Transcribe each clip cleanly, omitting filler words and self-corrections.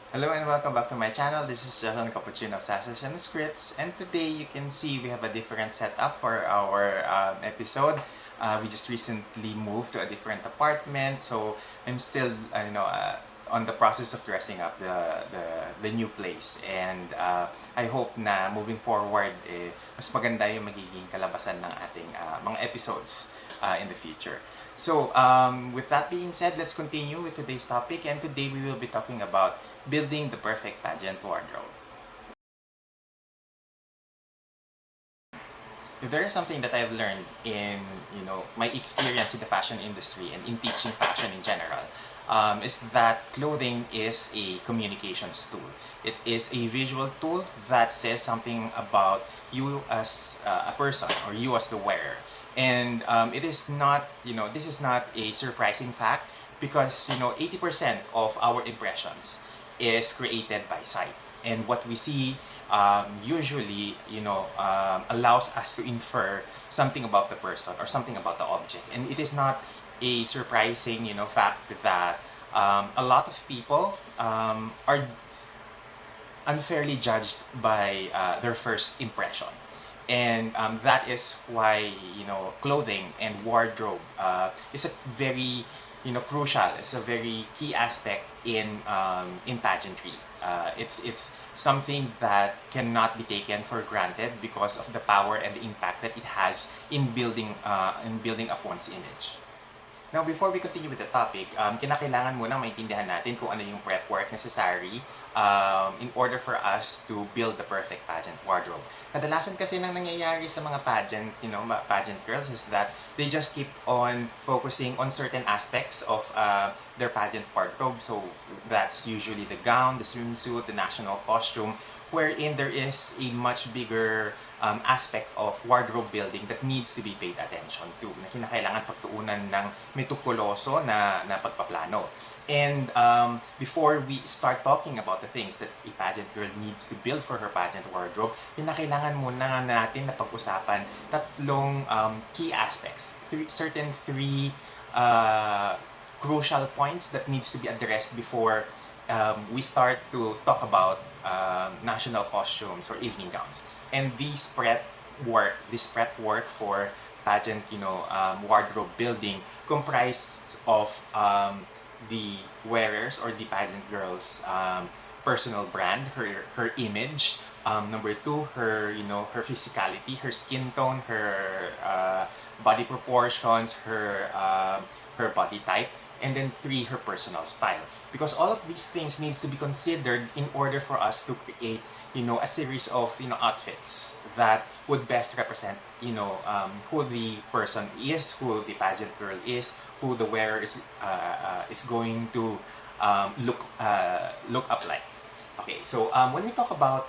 Hello and welcome back to my channel. This is Jason Cappuccino of Sashes&Scripts, and today you can see we have a different setup for our episode. We just recently moved to a different apartment, so I'm still on the process of dressing up the new place, and I hope na moving forward mas maganda yung magiging kalabasan ng ating mga episodes in the future. So, with that being said, let's continue with today's topic. And today we will be talking about building the perfect pageant wardrobe. If there is something that I've learned in my experience in the fashion industry and in teaching fashion in general, is that clothing is a communications tool. It is a visual tool that says something about you as a person or you as the wearer. And it is not, this is not a surprising fact because 80% of our impressions is created by sight, and what we see usually allows us to infer something about the person or something about the object. And it is not a surprising fact that a lot of people are unfairly judged by their first impression. And that is why clothing and wardrobe is a very crucial. It's a very key aspect in pageantry. It's something that cannot be taken for granted because of the power and the impact that it has in building up one's image. Now, before we continue with the topic, kinakailangan muna maintindihan natin kung ano yung prep work necessary in order for us to build the perfect pageant wardrobe. Kadalasan kasi nang nangyayari sa mga pageant girls is that they just keep on focusing on certain aspects of their pageant wardrobe. So that's usually the gown, the swimsuit, the national costume, wherein there is a much bigger aspect of wardrobe building that needs to be paid attention to, na kinakailangan pagtuunan ng meticuloso na pagpaplano. And before we start talking about the things that a pageant girl needs to build for her pageant wardrobe, kinakailangan muna natin na pag-usapan tatlong key aspects, three crucial points that needs to be addressed before we start to talk about national costumes or evening gowns. And this prep work for pageant, wardrobe building comprised of the wearers or the pageant girl's personal brand, her image. Number two, her physicality, her skin tone, her body proportions, her body type, and then three, her personal style. Because all of these things needs to be considered in order for us to create a series of outfits that would best represent who the person is, who the pageant girl is, who the wearer is going to look up like. Okay, so when we talk about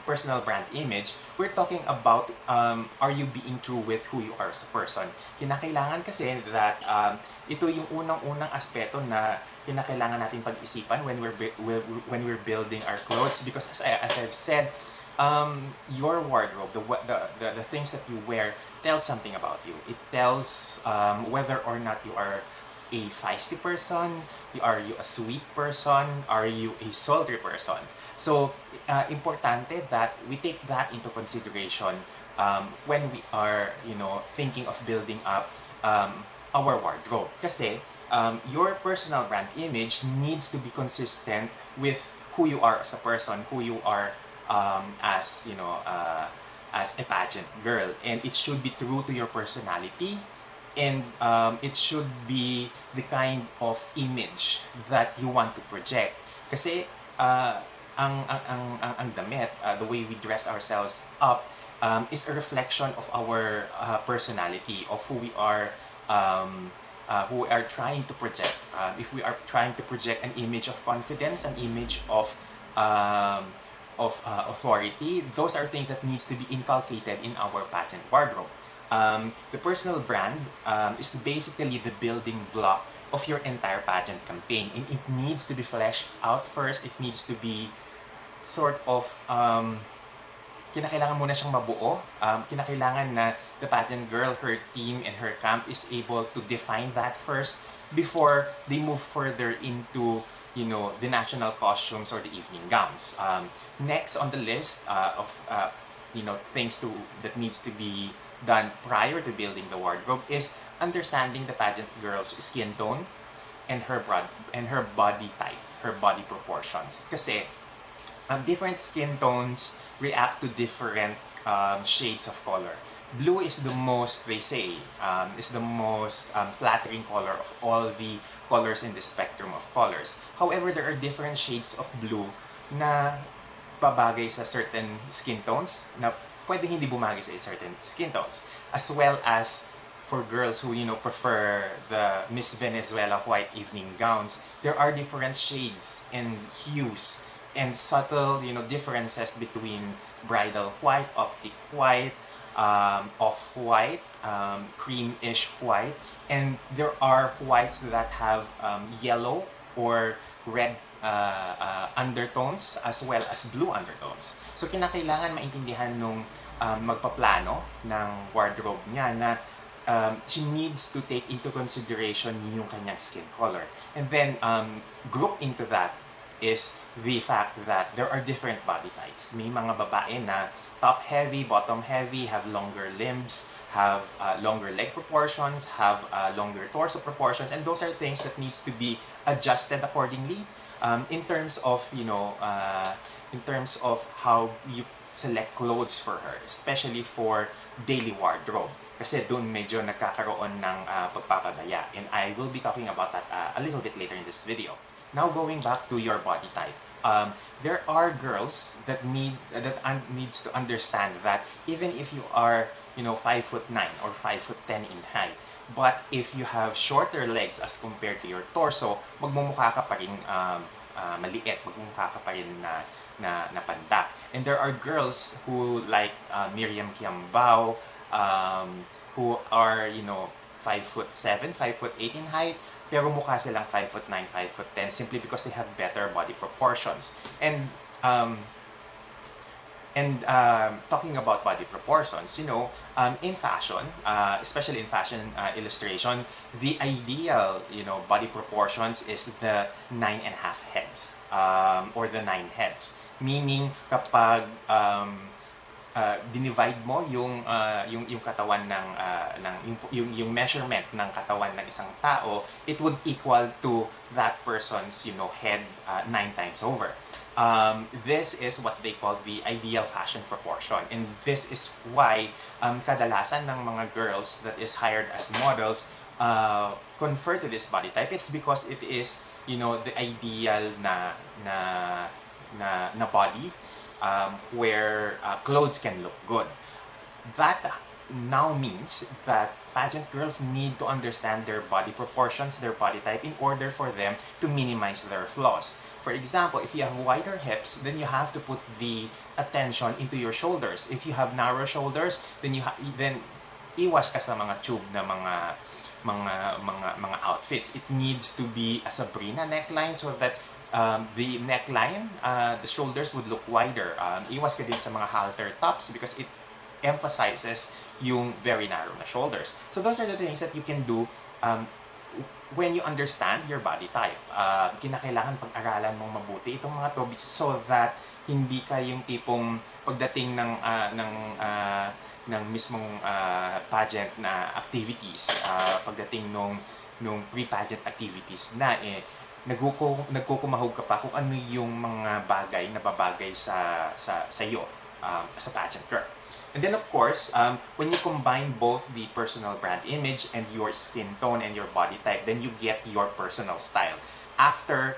personal brand image, we're talking about are you being true with who you are as a person. Kinakailangan kasi that ito yung unang-unang aspeto na kinakailangan natin pag-isipan when we're building our clothes, because as I've said, your wardrobe, the things that you wear tells something about you. It tells whether or not you are a feisty person, are you a sweet person, are you a sultry person. So importante that we take that into consideration when we are thinking of building up our wardrobe. Kasi your personal brand image needs to be consistent with who you are as a person, who you are as a pageant girl, and it should be true to your personality, and it should be the kind of image that you want to project. Kasi ang damit, the way we dress ourselves up, is a reflection of our personality, of who we are trying to project. If we are trying to project an image of confidence, an image of authority, those are things that needs to be inculcated in our pageant wardrobe. The personal brand is basically the building block of your entire pageant campaign, and it needs to be fleshed out first. It needs to be sort of kinakailangan muna siyang mabuo. Kinakailangan na the pageant girl, her team, and her camp is able to define that first before they move further into the national costumes or the evening gowns. Next on the list of things that needs to be done prior to building the wardrobe is understanding the pageant girl's skin tone and her body type, her body proportions. Kasi different skin tones react to different shades of color. Blue is the most, they say, is the most flattering color of all the colors in the spectrum of colors. However, there are different shades of blue na babagay sa certain skin tones na pwede hindi bumagay sa certain skin tones. As well as for girls who prefer the Miss Venezuela white evening gowns, there are different shades and hues and subtle differences between bridal white, optic white, off-white, cream-ish white, and there are whites that have yellow or red undertones as well as blue undertones. So kinakailangan maintindihan nung magpaplano ng wardrobe niya na she needs to take into consideration yung kanyang skin color. And then grouped into that is the fact that there are different body types. May mga babae na top heavy, bottom heavy, have longer limbs, have longer leg proportions, have longer torso proportions, and those are things that needs to be adjusted accordingly in terms of how you select clothes for her, especially for daily wardrobe. Kasi doon medyo nagkakaroon ng pagpapadaya, and I will be talking about that a little bit later in this video. Now going back to your body type, there are girls that needs to understand that even if you are 5'9" or 5'10" in height, but if you have shorter legs as compared to your torso, magmumukha ka pa rin maliit, magmumukha ka pa rin na panda. And there are girls who like Miriam Kiambao, who are 5'7", 5'8" in height, pero mukha silang 5'9", 5'10", simply because they have better body proportions. And talking about body proportions, in fashion, especially in fashion illustration, the ideal body proportions is the 9.5 heads, or the 9 heads. Meaning kapag dinivide mo yung katawan ng yung measurement ng katawan ng isang tao, it would equal to that person's head 9 times over. This is what they call the ideal fashion proportion, and this is why kadalasan ng mga girls that is hired as models confer to this body type. It's because it is the ideal na body where clothes can look good. That now means that pageant girls need to understand their body proportions, their body type, in order for them to minimize their flaws. For example, if you have wider hips, then you have to put the attention into your shoulders. If you have narrow shoulders, then iwas ka sa mga tube na mga outfits. It needs to be a Sabrina neckline so that the neckline, the shoulders would look wider. Iwas ka din sa mga halter tops because it emphasizes yung very narrow na shoulders. So those are the things that you can do when you understand your body type. Kinakailangan pag-aralan mong mabuti itong mga to so that hindi ka yung tipong pagdating ng mismong pageant na activities, pagdating nung pre-pageant activities na nagkukumahog ka pa kung ano yung mga bagay na babagay sa iyo as a pageant girl. And then of course, when you combine both the personal brand image and your skin tone and your body type, then you get your personal style. After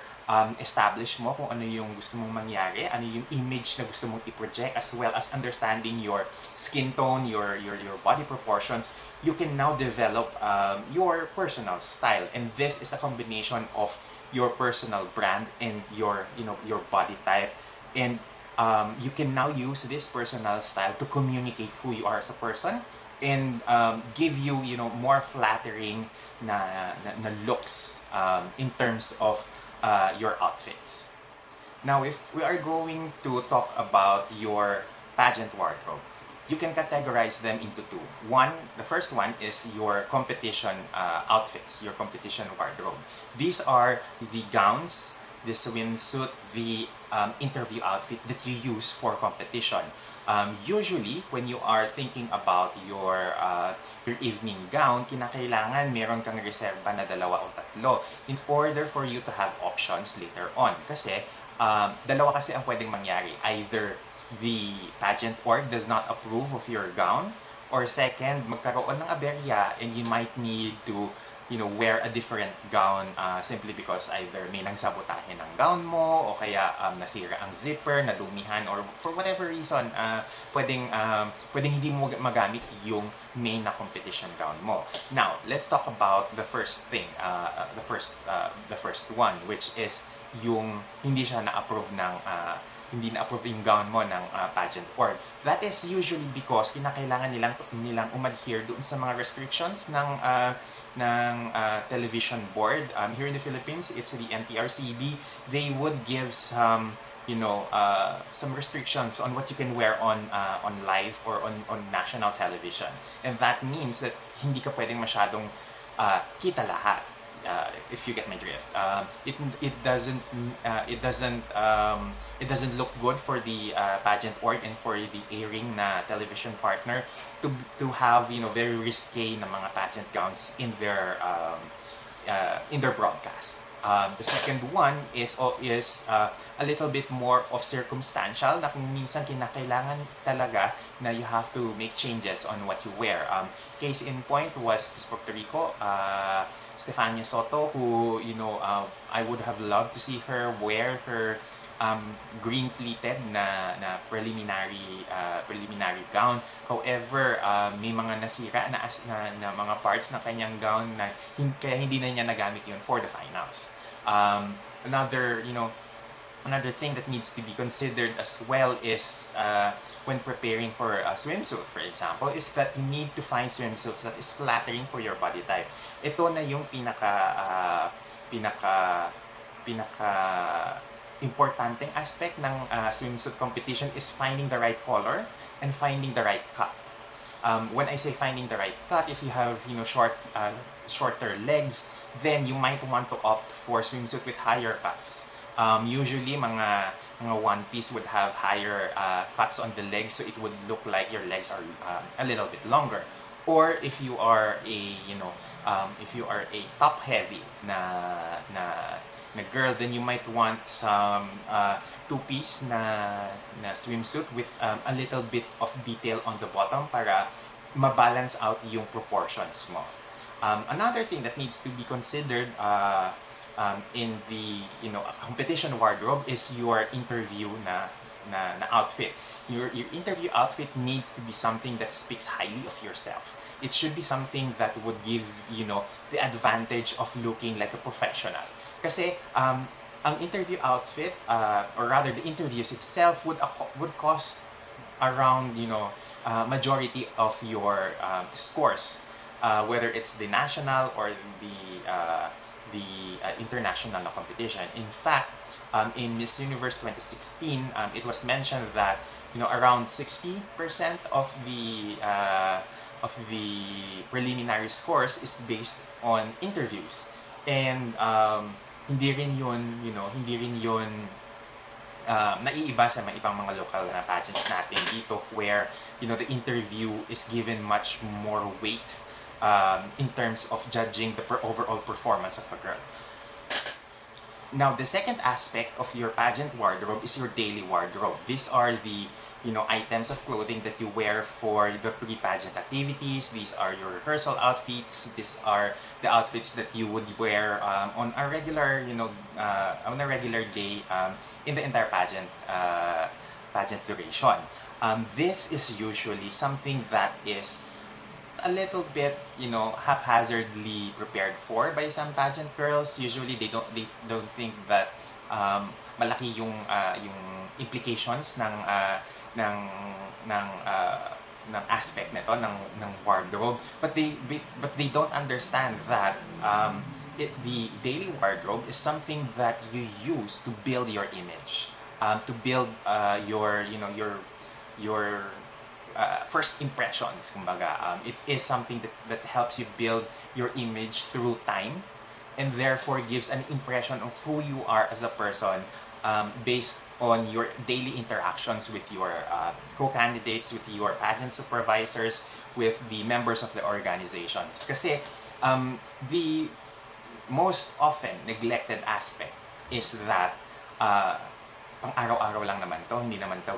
establish mo kung ano yung gusto mong mangyari, ano yung image na gusto mong i-project, as well as understanding your skin tone, your body proportions, you can now develop your personal style. And this is a combination of your personal brand and your body type, and you can now use this personal style to communicate who you are as a person and give you more flattering na looks in terms of your outfits. Now, if we are going to talk about your pageant wardrobe, you can categorize them into two. The first one is your competition outfits, your competition wardrobe. These are the gowns the swimsuit, the interview outfit that you use for competition. Usually, when you are thinking about your evening gown, kinakailangan meron kang reserba na 2 o 3 in order for you to have options later on. Kasi, dalawa kasi ang pwedeng mangyari. Either the pageant org does not approve of your gown, or second, magkaroon ng aberya and you might need to wear a different gown simply because either may nagsabotahe ng gown mo o kaya nasira ang zipper, nadumihan, or for whatever reason, pwedeng hindi mo magamit yung main na competition gown mo. Now, let's talk about the first thing, the first one, which is yung hindi siya na-approve ng hindi na-approve yung gown mo ng pageant org. That is usually because kinakailangan nilang umadhere doon sa mga restrictions ng television board. Here in the Philippines, it's the NTRCD. They would give some some restrictions on what you can wear on live or on national television. And that means that hindi ka pwedeng masyadong kita lahat. If you get my drift, it doesn't look good for the pageant org and for the airing na television partner to have very risque na mga pageant gowns in their broadcast. The second one is a little bit more of circumstantial, na kung minsan kinakailangan talaga na you have to make changes on what you wear. Case in point was Miss Puerto Rico, Stefania Soto, who I would have loved to see her wear her green pleated na preliminary gown. However, may mga nasira na mga parts ng kanyang gown na kaya hindi na niya nagamit yun for the finals. Another thing that needs to be considered as well is when preparing for a swimsuit, for example, is that you need to find swimsuits that is flattering for your body type. Ito na yung pinaka importanteng aspect ng swimsuit competition, is finding the right color and finding the right cut. When I say finding the right cut, if you have shorter legs, then you might want to opt for swimsuit with higher cuts. Usually, mga one piece would have higher cuts on the legs, so it would look like your legs are a little bit longer. Or if you are a top heavy na girl, then you might want some two-piece na swimsuit with a little bit of detail on the bottom para mabalance out yung proportions mo. Another thing that needs to be considered in the a competition wardrobe is your interview na outfit. Your interview outfit needs to be something that speaks highly of yourself. It should be something that would give the advantage of looking like a professional. Kasi ang interview outfit, or rather the interviews itself, would cost around majority of your scores, whether it's the national or the international competition. In fact, in Miss Universe 2016, it was mentioned that around 60% of the preliminary scores is based on interviews, and hindi rin yun naiiba sa ibang mga local na pageants natin dito, where the interview is given much more weight in terms of judging the overall performance of a girl. Now, the second aspect of your pageant wardrobe is your daily wardrobe. These are the items of clothing that you wear for the pre-pageant activities. These are your rehearsal outfits. These are the outfits that you would wear on a regular day in the entire pageant duration. This is usually something that is a little bit haphazardly prepared for by some pageant girls. Usually they don't think that malaki yung implications ng aspect nito ng wardrobe, but they don't understand that the daily wardrobe is something that you use to build your image, to build your first impressions, kumbaga. It is something that helps you build your image through time, and therefore gives an impression of who you are as a person based on your daily interactions with your co-candidates, with your pageant supervisors, with the members of the organizations. Kasi the most often neglected aspect is that pang araw-araw lang naman to, hindi naman to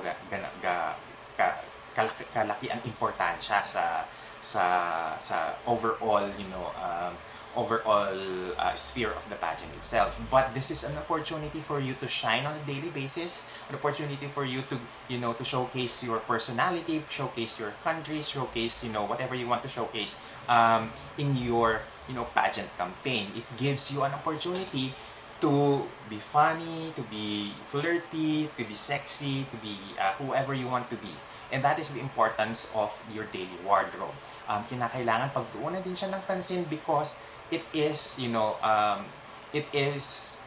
kalaki ang importansya sa overall, overall sphere of the pageant itself. But this is an opportunity for you to shine on a daily basis, an opportunity for you to, to showcase your personality, showcase your country, showcase, whatever you want to showcase in your, pageant campaign. It gives you an opportunity to be funny, to be flirty, to be sexy, to be whoever you want to be. And that is the importance of your daily wardrobe. Kinakailangan pagtuunan din siya ng pansin because it is, it is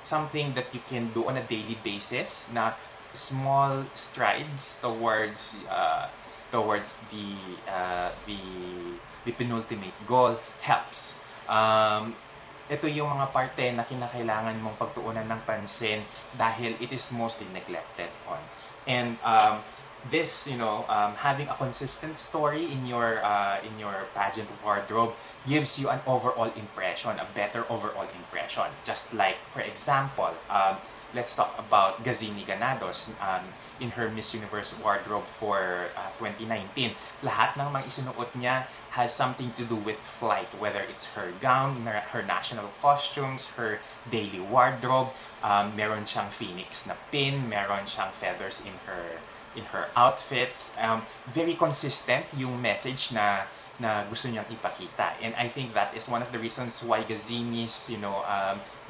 something that you can do on a daily basis na small strides towards the penultimate goal helps. Ito yung mga parte na kinakailangan mong pagtuunan ng pansin dahil it is mostly neglected on. And this, having a consistent story in your pageant wardrobe gives you an overall impression, a better overall impression. Just like, for example, let's talk about Gazini Ganados in her Miss Universe wardrobe for 2019. Lahat ng mga isinuot niya has something to do with flight, whether it's her gown, her national costumes, her daily wardrobe. Meron siyang phoenix na pin, meron siyang feathers in her outfits. Very consistent yung message na gusto niyang ipakita. And I think that is one of the reasons why Gazini's,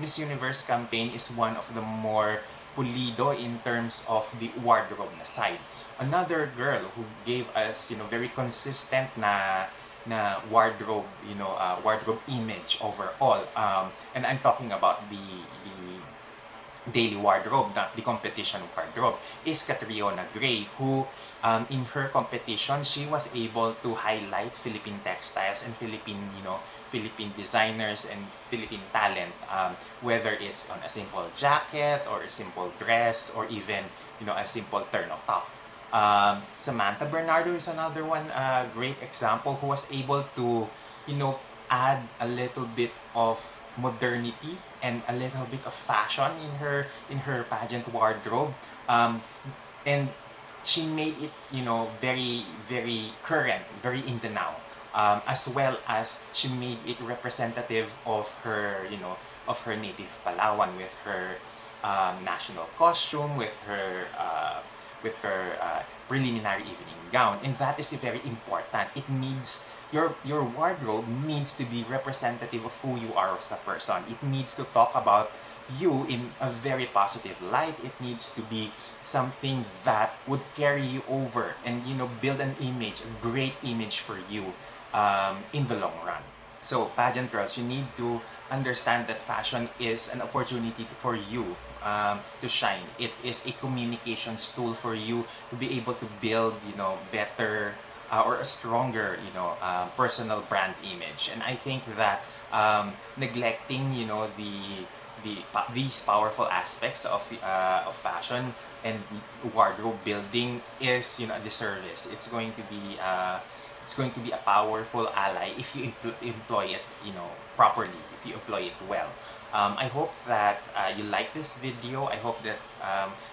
Miss Universe campaign is one of the more pulido in terms of the wardrobe na side. Another girl who gave us, very consistent na wardrobe, wardrobe image overall. And I'm talking about the daily wardrobe, not the competition wardrobe, is Catriona Gray, who in her competition, she was able to highlight Philippine textiles and Philippine designers and Philippine talent, whether it's on a simple jacket or a simple dress or even, a simple turtleneck top. Samantha Bernardo is another one, great example, who was able to, add a little bit of modernity and a little bit of fashion in her pageant wardrobe, and she made it very, very current, very in the now, as well as she made it representative of her native Palawan with her national costume, with her preliminary evening gown. And that is very important. It needs your wardrobe needs to be representative of who you are as a person. It needs to talk about you in a very positive light. It needs to be something that would carry you over and build an image, a great image for you in the long run. So pageant girls, you need to understand that fashion is an opportunity for you to shine. It is a communications tool for you to be able to build better or a stronger personal brand image. And I think that neglecting these powerful aspects of fashion and wardrobe building is a disservice. It's going to be a powerful ally if you employ it properly, if you employ it well. I hope that you like this video. I hope that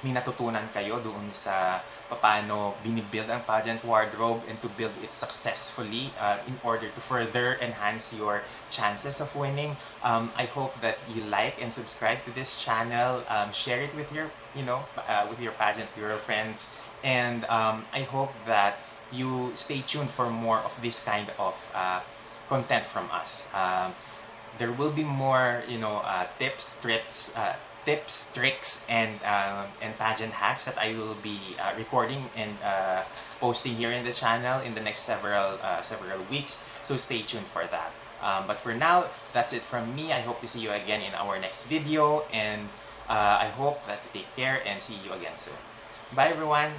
may natutunan kayo doon sa paano binibuild ang pageant wardrobe and to build it successfully in order to further enhance your chances of winning. I hope that you like and subscribe to this channel. Share it with your pageant girlfriends, and I hope that you stay tuned for more of this kind of content from us. There will be more, tips, tricks, and pageant hacks that I will be recording and posting here in the channel in the next several weeks. So stay tuned for that. But for now, that's it from me. I hope to see you again in our next video, and I hope that you take care and see you again soon. Bye, everyone.